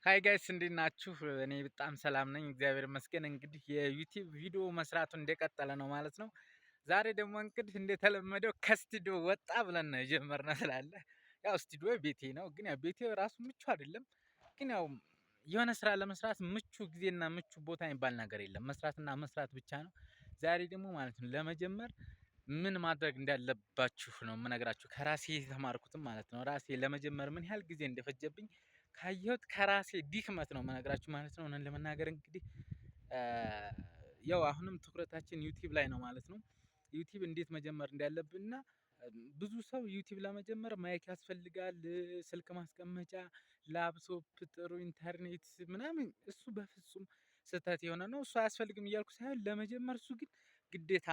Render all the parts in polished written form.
ሃይ ጋይስ እንዴት ናችሁ? እኔ በጣም ሰላም ነኝ፣ እግዚአብሔር ይመስገን። እንግዲህ የዩቲዩብ ቪዲዮ መስራቱን እንደቀጠለ ነው ማለት ነው። ዛሬ ደግሞ እንግዲህ እንደተለመደው ከስቱዲዮ ወጣ ብለን ነው የጀመርነው ስላለ ያው ስቱዲዮ ቤቴ ነው፣ ግን ያው ቤቴ ራሱ ምቹ አይደለም። ግን ያው የሆነ ስራ ለመስራት ምቹ ጊዜና ምቹ ቦታ የሚባል ነገር የለም፣ መስራትና መስራት ብቻ ነው። ዛሬ ደግሞ ማለት ነው ለመጀመር ምን ማድረግ እንዳለባችሁ ነው የምነግራችሁ፣ ከራሴ የተማርኩትም ማለት ነው። ራሴ ለመጀመር ምን ያህል ጊዜ እንደፈጀብኝ ካየሁት ከራሴ ድክመት ነው የምነግራችሁ ማለት ነው። እውነት ለመናገር እንግዲህ ያው አሁንም ትኩረታችን ዩቲዩብ ላይ ነው ማለት ነው። ዩቲዩብ እንዴት መጀመር እንዳለብንና ብዙ ሰው ዩቲዩብ ለመጀመር ማይክ ያስፈልጋል፣ ስልክ ማስቀመጫ፣ ላፕቶፕ፣ ጥሩ ኢንተርኔት ምናምን። እሱ በፍጹም ስህተት የሆነ ነው። እሱ አያስፈልግም እያልኩ ሳይሆን ለመጀመር እሱ ግን ግዴታ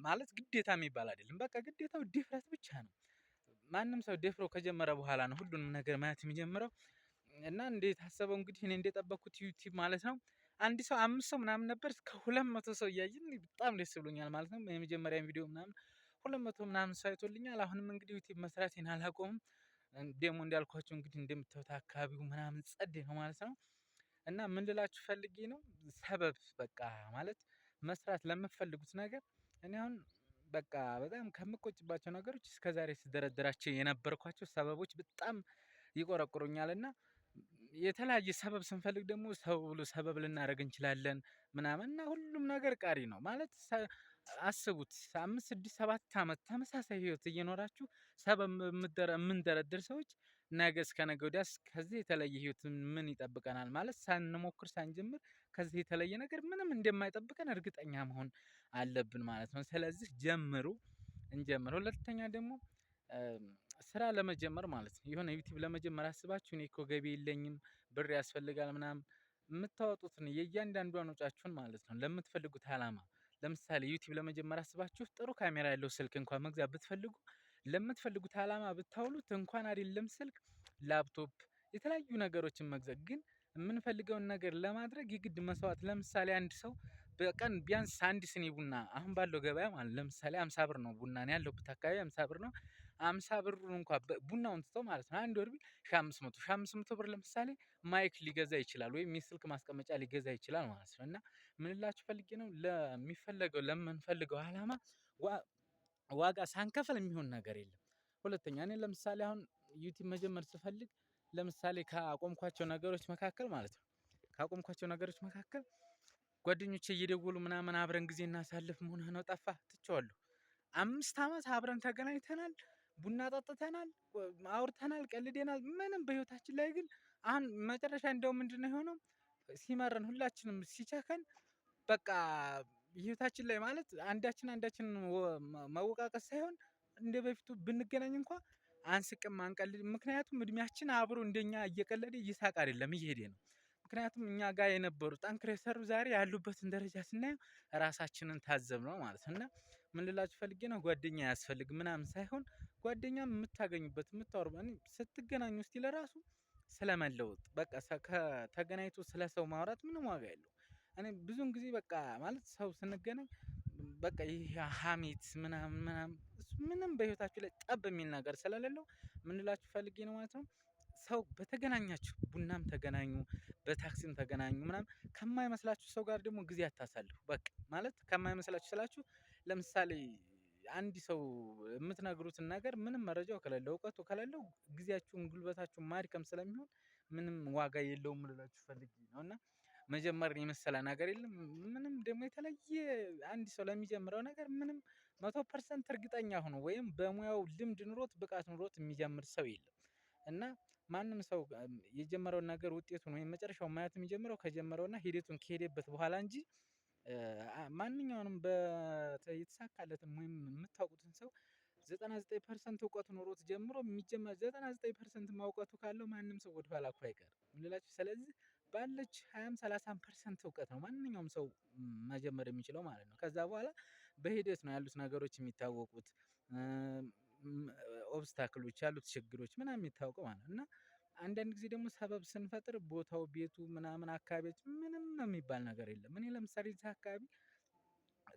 ማለት ግዴታ የሚባል አይደለም። በቃ ግዴታው ድፍረት ብቻ ነው። ማንም ሰው ደፍሮ ከጀመረ በኋላ ነው ሁሉንም ነገር ማየት የሚጀምረው። እና እንዴት አሰበው እንግዲህ እኔ እንደጠበቅኩት ዩቲዩብ ማለት ነው አንድ ሰው 5 ሰው ምናምን ነበር፣ እስከ 200 ሰው እያየን በጣም ደስ ብሎኛል ማለት ነው። የመጀመሪያ ቪዲዮ ምናምን 200 ምናምን ሰው አይቶልኛል። አሁንም እንግዲህ ዩቲዩብ መስራቴን አላቆምም። ደግሞ እንዳልኳቸው እንግዲህ እንደምታዩት አካባቢው ምናምን ጸዴ ነው ማለት ነው። እና ምን ልላችሁ ፈልጌ ነው፣ ሰበብ በቃ ማለት መስራት ለምትፈልጉት ነገር እኔ አሁን በቃ በጣም ከምቆጭባቸው ነገሮች እስከዛሬ ስደረደራቸው የነበርኳቸው ሰበቦች በጣም ይቆረቁሩኛል። እና የተለያየ ሰበብ ስንፈልግ ደግሞ ሰበብ ልናደርግ እንችላለን ምናምን እና ሁሉም ነገር ቀሪ ነው ማለት አስቡት 5 6 7 ዓመት ተመሳሳይ ህይወት እየኖራችሁ ሰበብ የምንደረድር ሰዎች ነገ እስከ ነገ ወዲያስ ከዚህ የተለየ ህይወት ምን ይጠብቀናል? ማለት ሳንሞክር ሳንጀምር ከዚህ የተለየ ነገር ምንም እንደማይጠብቀን እርግጠኛ መሆን አለብን ማለት ነው። ስለዚህ ጀምሩ፣ እንጀምር። ሁለተኛ ደግሞ ስራ ለመጀመር ማለት ነው የሆነ ዩቲዩብ ለመጀመር አስባችሁ እኔ እኮ ገቢ የለኝም ብር ያስፈልጋል ምናምን የምታወጡትን የእያንዳንዷን ወጫችሁን ማለት ነው ለምትፈልጉት አላማ። ለምሳሌ ዩቲዩብ ለመጀመር አስባችሁ ጥሩ ካሜራ ያለው ስልክ እንኳን መግዛት ብትፈልጉ ለምትፈልጉት አላማ ብታውሉት እንኳን አይደለም ስልክ፣ ላፕቶፕ፣ የተለያዩ ነገሮችን መግዛት ግን የምንፈልገውን ነገር ለማድረግ የግድ መስዋዕት። ለምሳሌ አንድ ሰው በቀን ቢያንስ አንድ ስኒ ቡና አሁን ባለው ገበያ ማለት ለምሳሌ 50 ብር ነው ቡና ነው ያለበት አካባቢ 50 ብር ነው። 50 ብሩን እንኳን ቡናውን ትተው ማለት ነው አንድ ወር ቢል 1500 ብር ለምሳሌ ማይክ ሊገዛ ይችላል ወይም የስልክ ማስቀመጫ ሊገዛ ይችላል ማለት ነው። እና ምን ልላችሁ ፈልጌ ነው ለምንፈልገው አላማ ዋጋ ሳንከፍል የሚሆን ነገር የለም። ሁለተኛ እኔ ለምሳሌ አሁን ዩቲዩብ መጀመር ስፈልግ ለምሳሌ ካቆምኳቸው ነገሮች መካከል ማለት ነው ጓደኞቼ እየደወሉ ምናምን አብረን ጊዜ እናሳልፍ መሆንህ ነው ጠፋህ ትቼዋለሁ። 5 ዓመት አብረን ተገናኝተናል፣ ቡና ጠጥተናል፣ አውርተናል፣ ቀልደናል። ምንም በህይወታችን ላይ ግን አሁን መጨረሻ እንደው ምንድነው የሆነው ሲመረን ሁላችንም ሲቸከን በቃ ህይወታችን ላይ ማለት አንዳችን መወቃቀስ ሳይሆን እንደ በፊቱ ብንገናኝ እንኳን አንስቅም፣ አንቀልድ። ምክንያቱም እድሜያችን አብሮ እንደኛ እየቀለደ እየሳቀ አይደለም እየሄደ ነው። ምክንያቱም እኛ ጋር የነበሩ ጠንክረው የሰሩ ዛሬ ያሉበትን ደረጃ ስናየው ራሳችንን ታዘብነው ማለት ነው። እና ምን ልላችሁ ፈልጌ ነው ጓደኛ አያስፈልግም ምናምን ሳይሆን ጓደኛም የምታገኙበት የምታወሩበት ስትገናኙ እስቲ ለራሱ ስለመለወጥ በቃ ተገናኝቶ ስለ ሰው ማውራት ምንም ዋጋ የለውም። እኔ ብዙውን ጊዜ በቃ ማለት ሰው ስንገናኝ በቃ ይሄ ሀሜት ምናምን ምንም በህይወታችሁ ላይ ጠብ የሚል ነገር ስለሌለው ምን ልላችሁ ፈልጌ ነው ማለት ነው። ሰው በተገናኛችሁ ቡናም ተገናኙ፣ በታክሲም ተገናኙ ምናምን ከማይመስላችሁ ሰው ጋር ደግሞ ጊዜ አታሳልፉ። በቃ ማለት ከማይመስላችሁ ስላችሁ ለምሳሌ አንድ ሰው የምትነግሩትን ነገር ምንም መረጃው ከሌለው እውቀቱ ከሌለው ጊዜያችሁን ጉልበታችሁን ማድከም ስለሚሆን ምንም ዋጋ የለውም ልላችሁ ፈልጌ ነው። እና መጀመር የመሰለ ነገር የለም። ምንም ደግሞ የተለየ አንድ ሰው ለሚጀምረው ነገር ምንም 100% እርግጠኛ ሆኖ ወይም በሙያው ልምድ ኑሮት ብቃት ኑሮት የሚጀምር ሰው የለም። እና ማንም ሰው የጀመረውን ነገር ውጤቱን ወይም መጨረሻውን ማየት የሚጀምረው ከጀመረውና ሂደቱን ከሄደበት በኋላ እንጂ ማንኛውንም የተሳካለትን ወይም የምታውቁትን ሰው 99% እውቀቱ ኖሮት ጀምሮ የሚጀመር 99% እውቀቱ ካለው ማንም ሰው ወደኋላ እኮ አይቀርም ልላችሁ። ስለዚህ ባለች 20 30% እውቀት ነው ማንኛውም ሰው መጀመር የሚችለው ማለት ነው። ከዛ በኋላ በሂደት ነው ያሉት ነገሮች የሚታወቁት፣ ኦብስታክሎች ያሉት ችግሮች ምናምን የሚታወቀው ማለት ነው። እና አንዳንድ ጊዜ ደግሞ ሰበብ ስንፈጥር ቦታው ቤቱ ምናምን አካባቢዎች ምንም ነው የሚባል ነገር የለም። እኔ ለምሳሌ እዚህ አካባቢ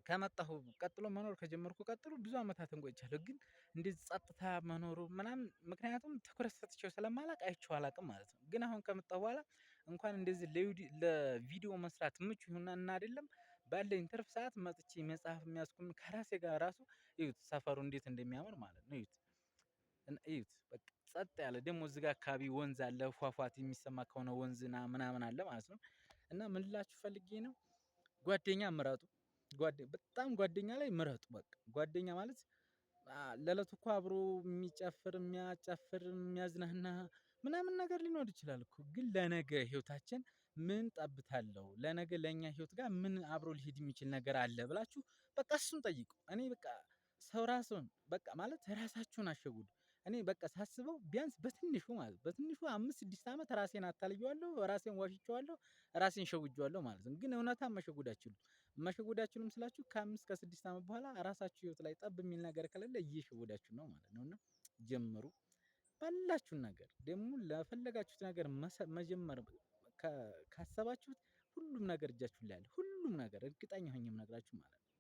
ከመጣሁ ቀጥሎ መኖር ከጀመርኩ ቀጥሎ ብዙ አመታትን ቆይቻለሁ። ግን እንደዚህ ጸጥታ መኖሩ ምናምን ምክንያቱም ትኩረት ሰጥቼው ስለማላውቅ አይቼው አላውቅም ማለት ነው። ግን አሁን ከመጣሁ በኋላ እንኳን እንደዚህ ለቪዲዮ መስራት ምቹ ይሁንና አይደለም ባለኝ ትርፍ ሰዓት መጥቼ መጽሐፍ የሚያስኩም ከራሴ ጋር ራሱ እዩት፣ ሰፈሩ እንዴት እንደሚያምር ማለት ነው። እዩት እዩት፣ በቃ ጸጥ ያለ ደግሞ እዚህ ጋር አካባቢ ወንዝ አለ፣ ፏፏቴ የሚሰማ ከሆነ ወንዝና ምናምን አለ ማለት ነው። እና ምን ልላችሁ ፈልጌ ነው፣ ጓደኛ ምረጡ። በጣም ጓደኛ ላይ ምረጡ። በቃ ጓደኛ ማለት ለዕለቱ እኮ አብሮ የሚጨፍር የሚያጨፍር የሚያዝናና ምናምን ነገር ሊኖር ይችላል እኮ፣ ግን ለነገ ህይወታችን ምን ጠብታ አለው? ለነገ ለኛ ህይወት ጋር ምን አብሮ ሊሄድ የሚችል ነገር አለ ብላችሁ በቃ እሱን ጠይቁ። እኔ በቃ ሰው ራሱን በቃ ማለት ራሳችሁን አሸጉዱ። እኔ በቃ ሳስበው ቢያንስ በትንሹ ማለት በትንሹ 5 6 ዓመት ራሴን አታልየዋለሁ፣ ራሴን ዋሽቼዋለሁ፣ ራሴን ሸውጄዋለሁ ማለት ነው። ግን እውነታ መሸጉዳችሁንም ስላችሁ ከ5 ከ6 ዓመት በኋላ ራሳችሁ ህይወት ላይ ጠብ የሚል ነገር ከሌለ እየሸወዳችሁ ነው ማለት ነው። እና ጀምሩ ባላችሁን ነገር ደግሞ ለፈለጋችሁት ነገር መጀመር ካሰባችሁት ሁሉም ነገር እጃችሁ ላይ አለ። ሁሉም ነገር እርግጠኛ ሆኜ የምነግራችሁ ማለት ነው።